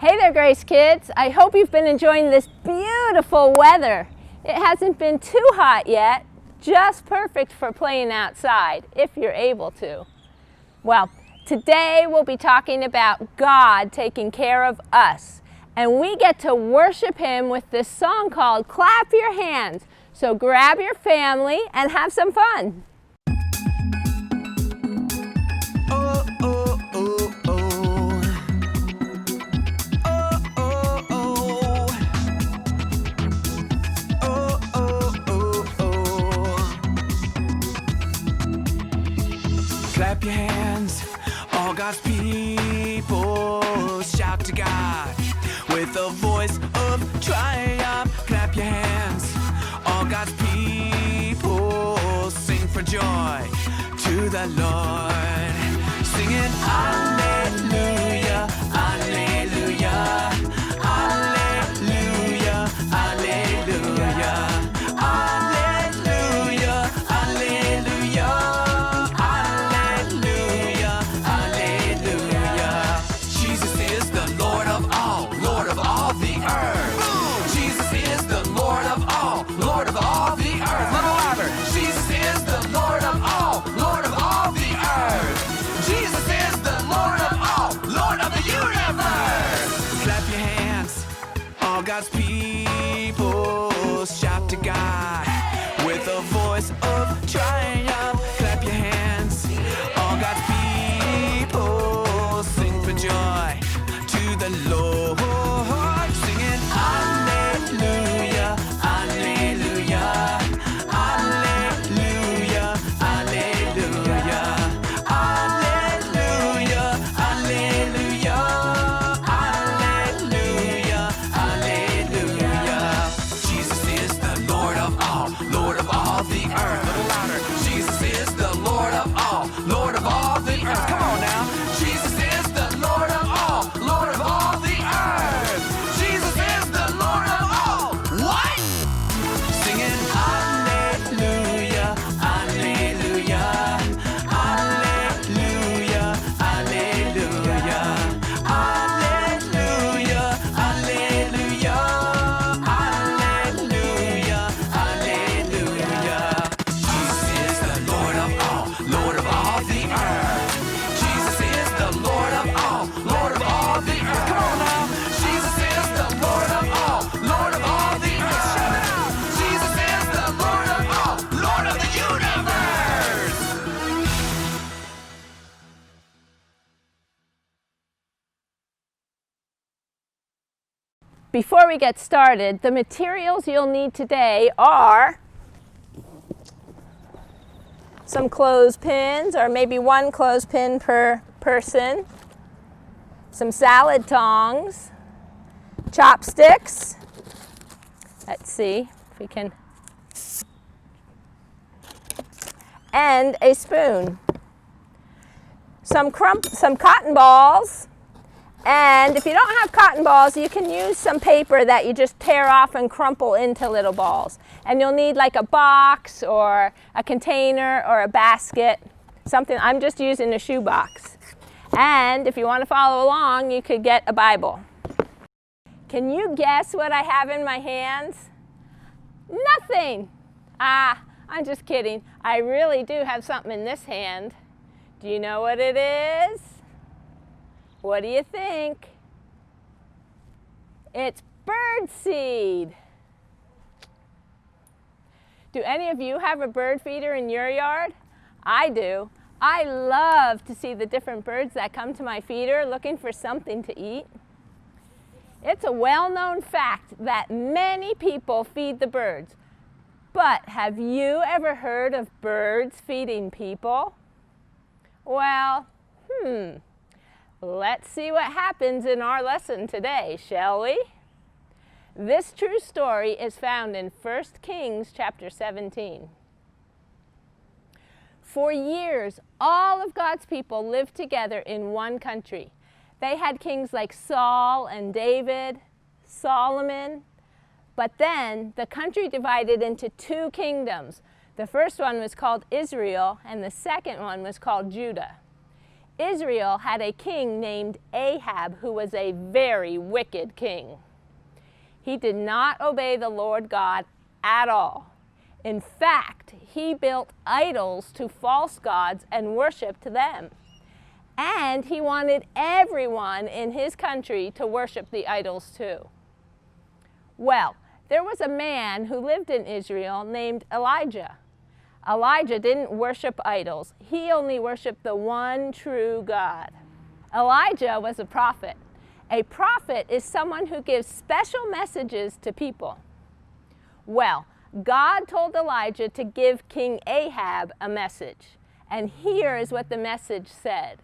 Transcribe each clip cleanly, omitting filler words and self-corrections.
Hey there, Grace Kids. I hope you've been enjoying this beautiful weather. It hasn't been too hot yet, just perfect for playing outside, if you're able to. Well, today we'll be talking about God taking care of us, and we get to worship Him with this song called Clap Your Hands. So grab your family and have some fun. Clap your hands, all God's people. Shout to God with a voice of triumph. Clap your hands, all God's people. Sing for joy to the Lord. Singing hallelujah, hallelujah, hallelujah, hallelujah, hallelujah, hallelujah. God's people shout to God with a voice of triumph. Clap your hands, all God's people. Sing for joy to the Lord. Singing hallelujah, hallelujah, hallelujah, hallelujah, hallelujah, hallelujah. Before we get started, the materials you'll need today are some clothespins, or maybe one clothespin per person, some salad tongs, chopsticks, let's see if we can, and a spoon, some cotton balls. And if you don't have cotton balls, you can use some paper that you just tear off and crumple into little balls. And you'll need like a box or a container or a basket, something. I'm just using a shoebox. And if you want to follow along, you could get a Bible. Can you guess what I have in my hands? Nothing. I'm just kidding. I really do have something in this hand. Do you know what it is? What do you think? It's bird seed. Do any of you have a bird feeder in your yard? I do. I love to see the different birds that come to my feeder looking for something to eat. It's a well-known fact that many people feed the birds. But have you ever heard of birds feeding people? Well, let's see what happens in our lesson today, shall we? This true story is found in 1 Kings chapter 17. For years, all of God's people lived together in one country. They had kings like Saul and David, Solomon, but then the country divided into two kingdoms. The first one was called Israel, and the second one was called Judah. Israel had a king named Ahab who was a very wicked king. He did not obey the Lord God at all. In fact, he built idols to false gods and worshiped them. And he wanted everyone in his country to worship the idols too. Well, there was a man who lived in Israel named Elijah. Elijah didn't worship idols. He only worshiped the one true God. Elijah was a prophet. A prophet is someone who gives special messages to people. Well, God told Elijah to give King Ahab a message. And here is what the message said.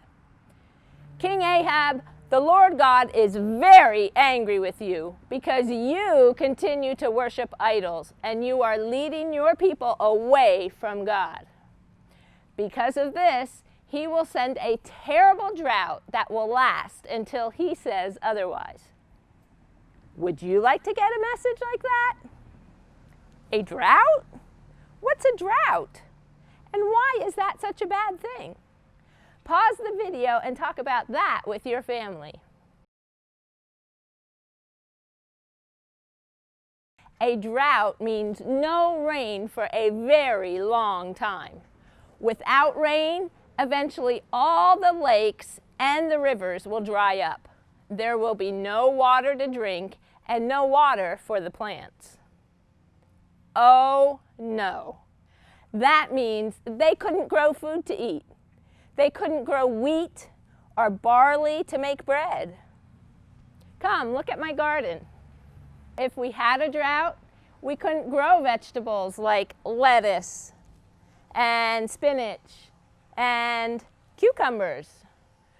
King Ahab, the Lord God is very angry with you because you continue to worship idols and you are leading your people away from God. Because of this, he will send a terrible drought that will last until he says otherwise. Would you like to get a message like that? A drought? What's a drought? And why is that such a bad thing? Pause the video and talk about that with your family. A drought means no rain for a very long time. Without rain, eventually all the lakes and the rivers will dry up. There will be no water to drink and no water for the plants. Oh no. That means they couldn't grow food to eat. They couldn't grow wheat or barley to make bread. Come, look at my garden. If we had a drought, we couldn't grow vegetables like lettuce and spinach and cucumbers.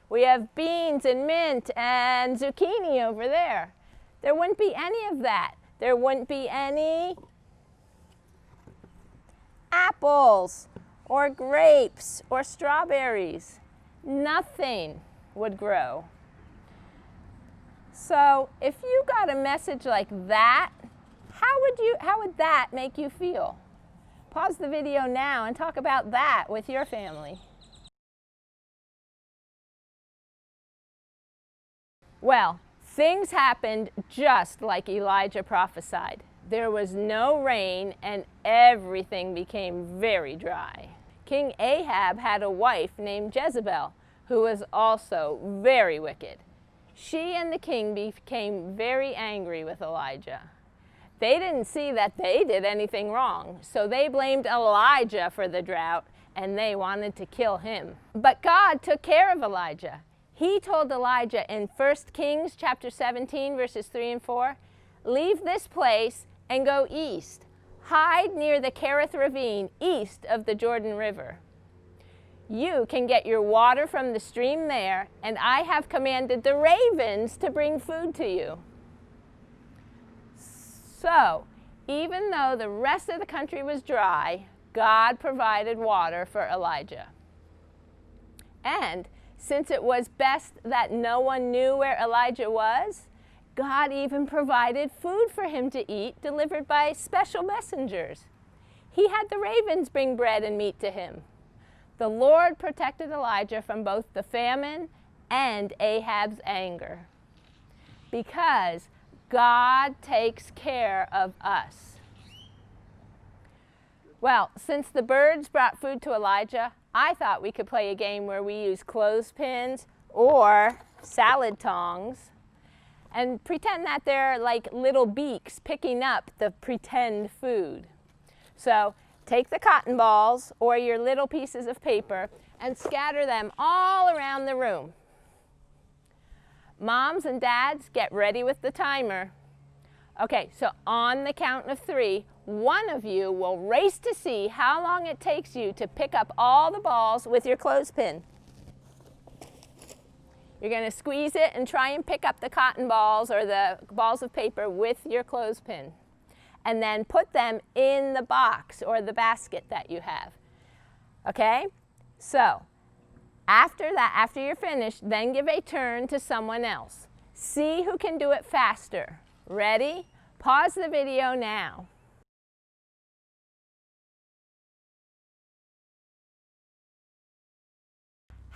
We have beans and mint and zucchini over there. There wouldn't be any of that. There wouldn't be any apples or grapes or strawberries. Nothing would grow. So if you got a message like that, how would that make you feel? Pause the video now and talk about that with your family. Well, things happened just like Elijah prophesied. There was no rain and everything became very dry. King Ahab had a wife named Jezebel, who was also very wicked. She and the king became very angry with Elijah. They didn't see that they did anything wrong, so they blamed Elijah for the drought and they wanted to kill him. But God took care of Elijah. He told Elijah in 1 Kings chapter 17, verses 3 and 4, "Leave this place and go east. Hide near the Kerith ravine, east of the Jordan River. You can get your water from the stream there, and I have commanded the ravens to bring food to you." So, even though the rest of the country was dry, God provided water for Elijah. And since it was best that no one knew where Elijah was, God even provided food for him to eat, delivered by special messengers. He had the ravens bring bread and meat to him. The Lord protected Elijah from both the famine and Ahab's anger, because God takes care of us. Well, since the birds brought food to Elijah, I thought we could play a game where we use clothespins or salad tongs and pretend that they're like little beaks picking up the pretend food. So take the cotton balls or your little pieces of paper and scatter them all around the room. Moms and dads, get ready with the timer. Okay, so on the count of 3, one of you will race to see how long it takes you to pick up all the balls with your clothespin. You're going to squeeze it and try and pick up the cotton balls or the balls of paper with your clothespin. And then put them in the box or the basket that you have. Okay? So, after that, after you're finished, then give a turn to someone else. See who can do it faster. Ready? Pause the video now.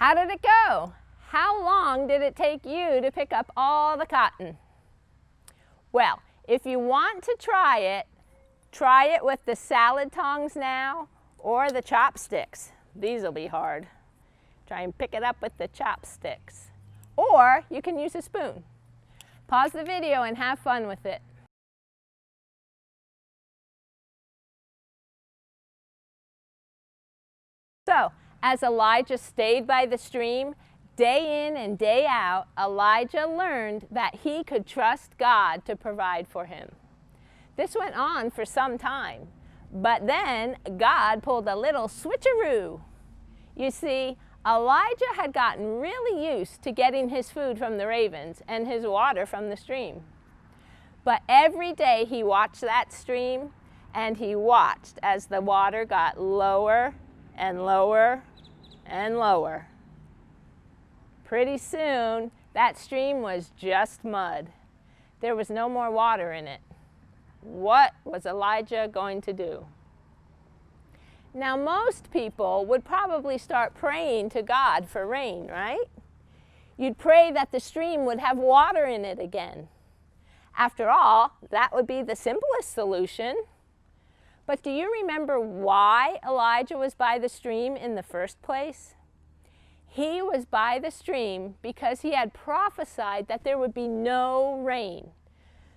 How did it go? How long did it take you to pick up all the cotton? Well, if you want to try it with the salad tongs now or the chopsticks. These will be hard. Try and pick it up with the chopsticks. Or you can use a spoon. Pause the video and have fun with it. So, as Elijah stayed by the stream, day in and day out, Elijah learned that he could trust God to provide for him. This went on for some time, but then God pulled a little switcheroo. You see, Elijah had gotten really used to getting his food from the ravens and his water from the stream. But every day he watched that stream, and he watched as the water got lower and lower and lower. Pretty soon, that stream was just mud. There was no more water in it. What was Elijah going to do? Now, most people would probably start praying to God for rain, right? You'd pray that the stream would have water in it again. After all, that would be the simplest solution. But do you remember why Elijah was by the stream in the first place? He was by the stream because he had prophesied that there would be no rain.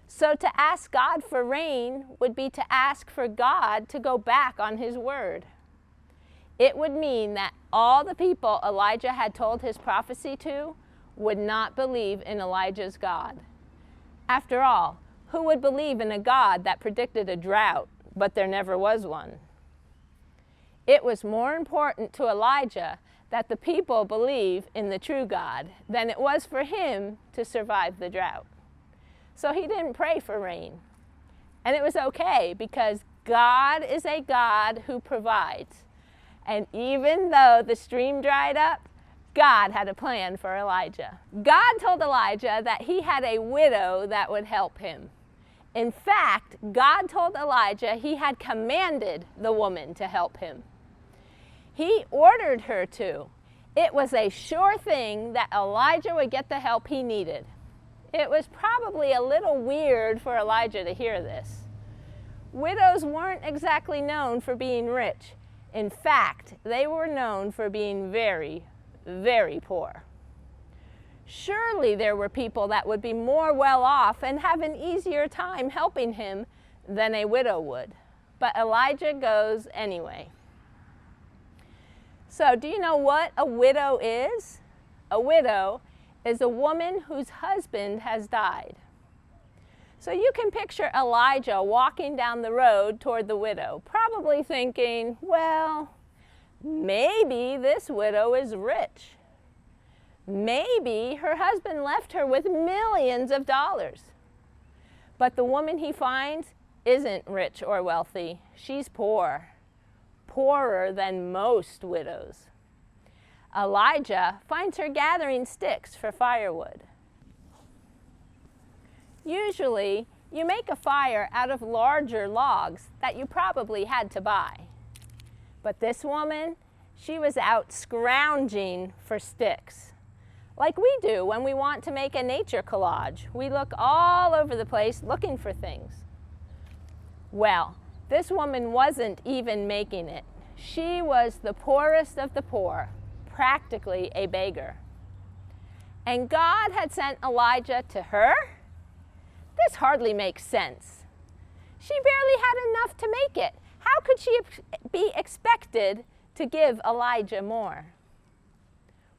So to ask God for rain would be to ask for God to go back on his word. It would mean that all the people Elijah had told his prophecy to would not believe in Elijah's God. After all, who would believe in a God that predicted a drought, but there never was one? It was more important to Elijah that the people believe in the true God than it was for him to survive the drought. So he didn't pray for rain. And it was okay, because God is a God who provides. And even though the stream dried up, God had a plan for Elijah. God told Elijah that he had a widow that would help him. In fact, God told Elijah he had commanded the woman to help him. He ordered her to. It was a sure thing that Elijah would get the help he needed. It was probably a little weird for Elijah to hear this. Widows weren't exactly known for being rich. In fact, they were known for being very, very poor. Surely there were people that would be more well off and have an easier time helping him than a widow would. But Elijah goes anyway. So, do you know what a widow is? A widow is a woman whose husband has died. So you can picture Elijah walking down the road toward the widow, probably thinking, well, maybe this widow is rich. Maybe her husband left her with millions of dollars. But the woman he finds isn't rich or wealthy. She's poor, poorer than most widows. Elijah finds her gathering sticks for firewood. Usually, you make a fire out of larger logs that you probably had to buy. But this woman, she was out scrounging for sticks. Like we do when we want to make a nature collage. We look all over the place looking for things. Well, this woman wasn't even making it. She was the poorest of the poor, practically a beggar. And God had sent Elijah to her? This hardly makes sense. She barely had enough to make it. How could she be expected to give Elijah more?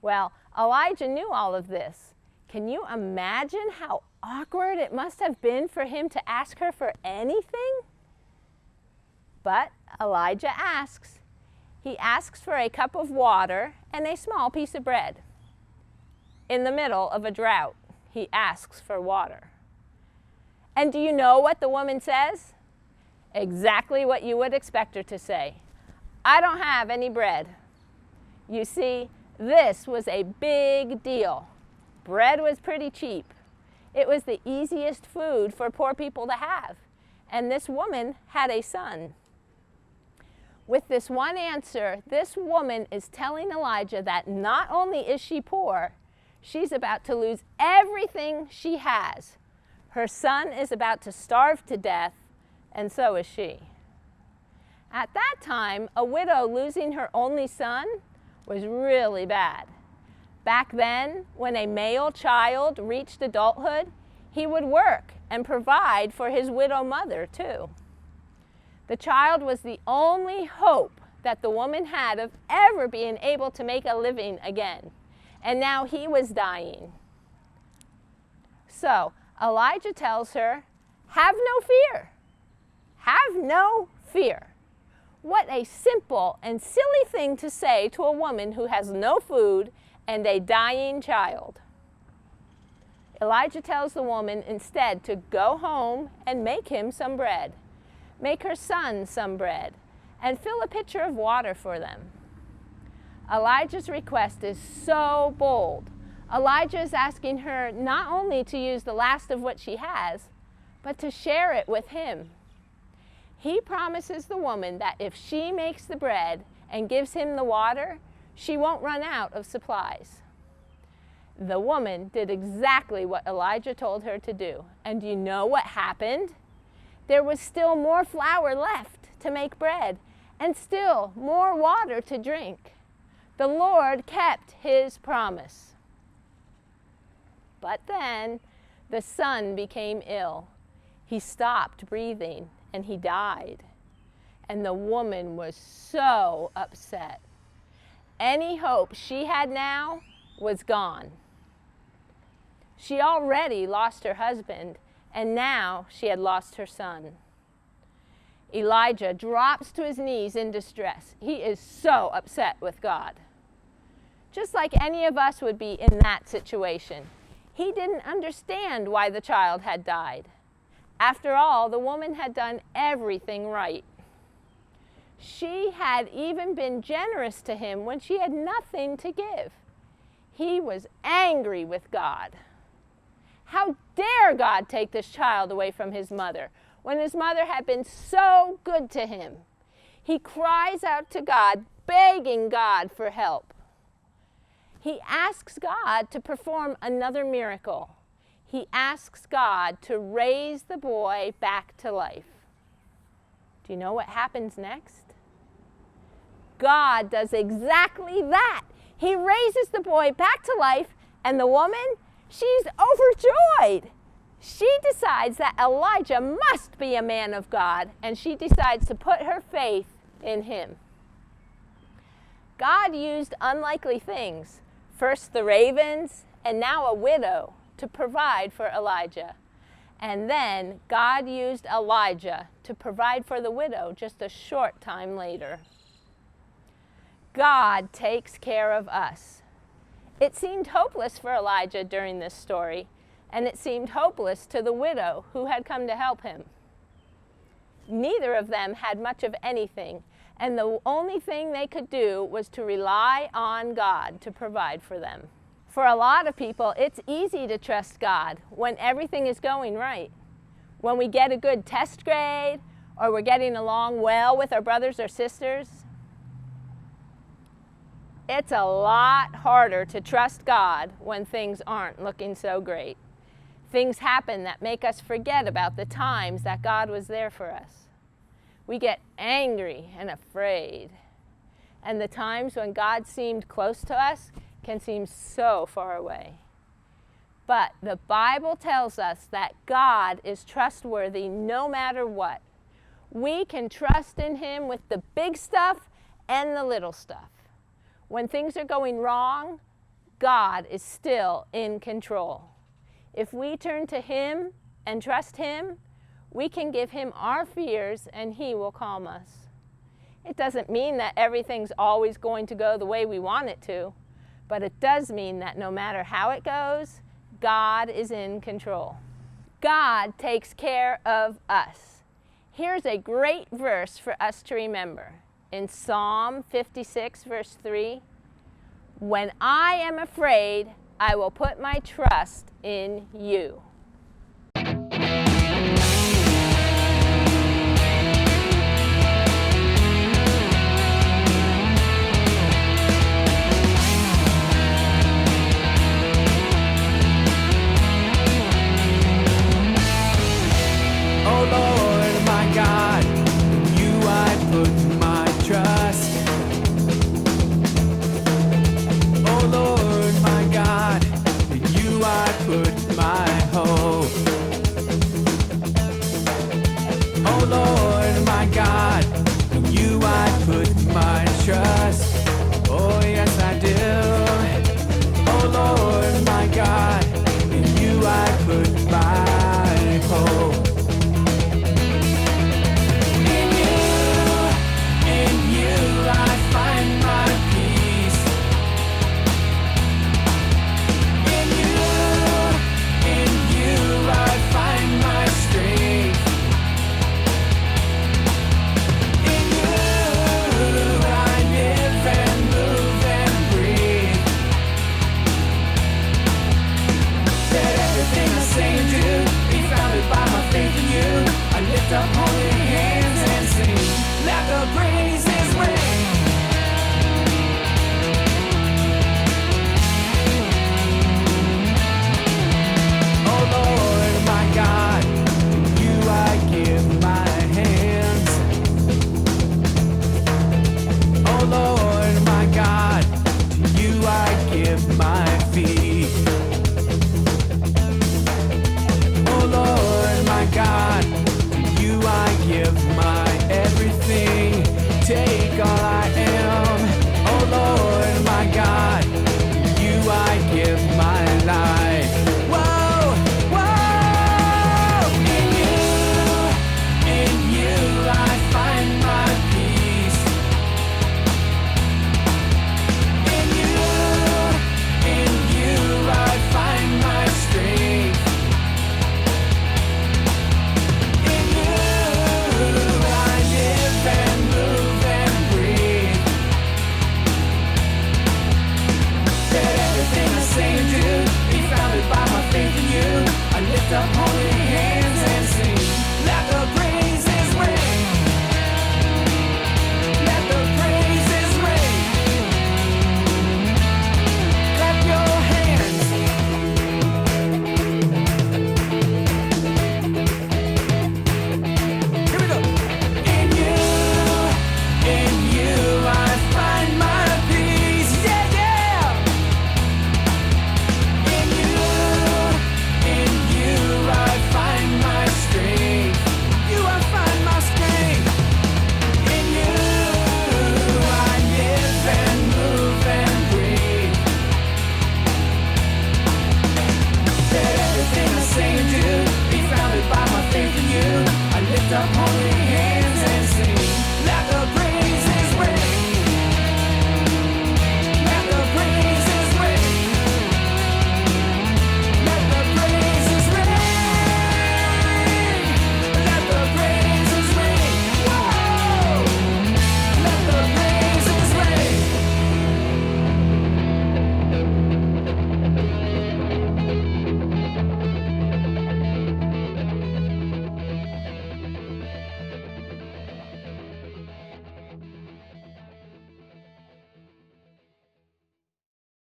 Well, Elijah knew all of this. Can you imagine how awkward it must have been for him to ask her for anything? But Elijah asks. He asks for a cup of water and a small piece of bread. In the middle of a drought, he asks for water. And do you know what the woman says? Exactly what you would expect her to say. I don't have any bread. You see, this was a big deal. Bread was pretty cheap. It was the easiest food for poor people to have. And this woman had a son. With this one answer, this woman is telling Elijah that not only is she poor, she's about to lose everything she has. Her son is about to starve to death, and so is she. At that time, a widow losing her only son was really bad. Back then, when a male child reached adulthood, he would work and provide for his widow mother too. The child was the only hope that the woman had of ever being able to make a living again. And now he was dying. So Elijah tells her, have no fear. Have no fear. What a simple and silly thing to say to a woman who has no food and a dying child. Elijah tells the woman instead to go home and make him some bread. Make her son some bread, and fill a pitcher of water for them. Elijah's request is so bold. Elijah is asking her not only to use the last of what she has, but to share it with him. He promises the woman that if she makes the bread and gives him the water, she won't run out of supplies. The woman did exactly what Elijah told her to do. And do you know what happened? There was still more flour left to make bread, and still more water to drink. The Lord kept his promise. But then the son became ill. He stopped breathing and he died. And the woman was so upset. Any hope she had now was gone. She already lost her husband, and now she had lost her son. Elijah drops to his knees in distress. He is so upset with God. Just like any of us would be in that situation. He didn't understand why the child had died. After all, the woman had done everything right. She had even been generous to him when she had nothing to give. He was angry with God. How dare God take this child away from his mother when his mother had been so good to him? He cries out to God, begging God for help. He asks God to perform another miracle. He asks God to raise the boy back to life. Do you know what happens next? God does exactly that. He raises the boy back to life, and the woman, she's overjoyed. She decides that Elijah must be a man of God, and she decides to put her faith in him. God used unlikely things, first the ravens, and now a widow, to provide for Elijah. And then God used Elijah to provide for the widow just a short time later. God takes care of us. It seemed hopeless for Elijah during this story, and it seemed hopeless to the widow who had come to help him. Neither of them had much of anything, and the only thing they could do was to rely on God to provide for them. For a lot of people, it's easy to trust God when everything is going right. When we get a good test grade, or we're getting along well with our brothers or sisters. It's a lot harder to trust God when things aren't looking so great. Things happen that make us forget about the times that God was there for us. We get angry and afraid. And the times when God seemed close to us can seem so far away. But the Bible tells us that God is trustworthy no matter what. We can trust in him with the big stuff and the little stuff. When things are going wrong, God is still in control. If we turn to him and trust him, we can give him our fears and he will calm us. It doesn't mean that everything's always going to go the way we want it to, but it does mean that no matter how it goes, God is in control. God takes care of us. Here's a great verse for us to remember. In Psalm 56, verse 3, "When I am afraid, I will put my trust in you." same Jude, be founded by my faith in you. I lift up holy hands and sing, let the praise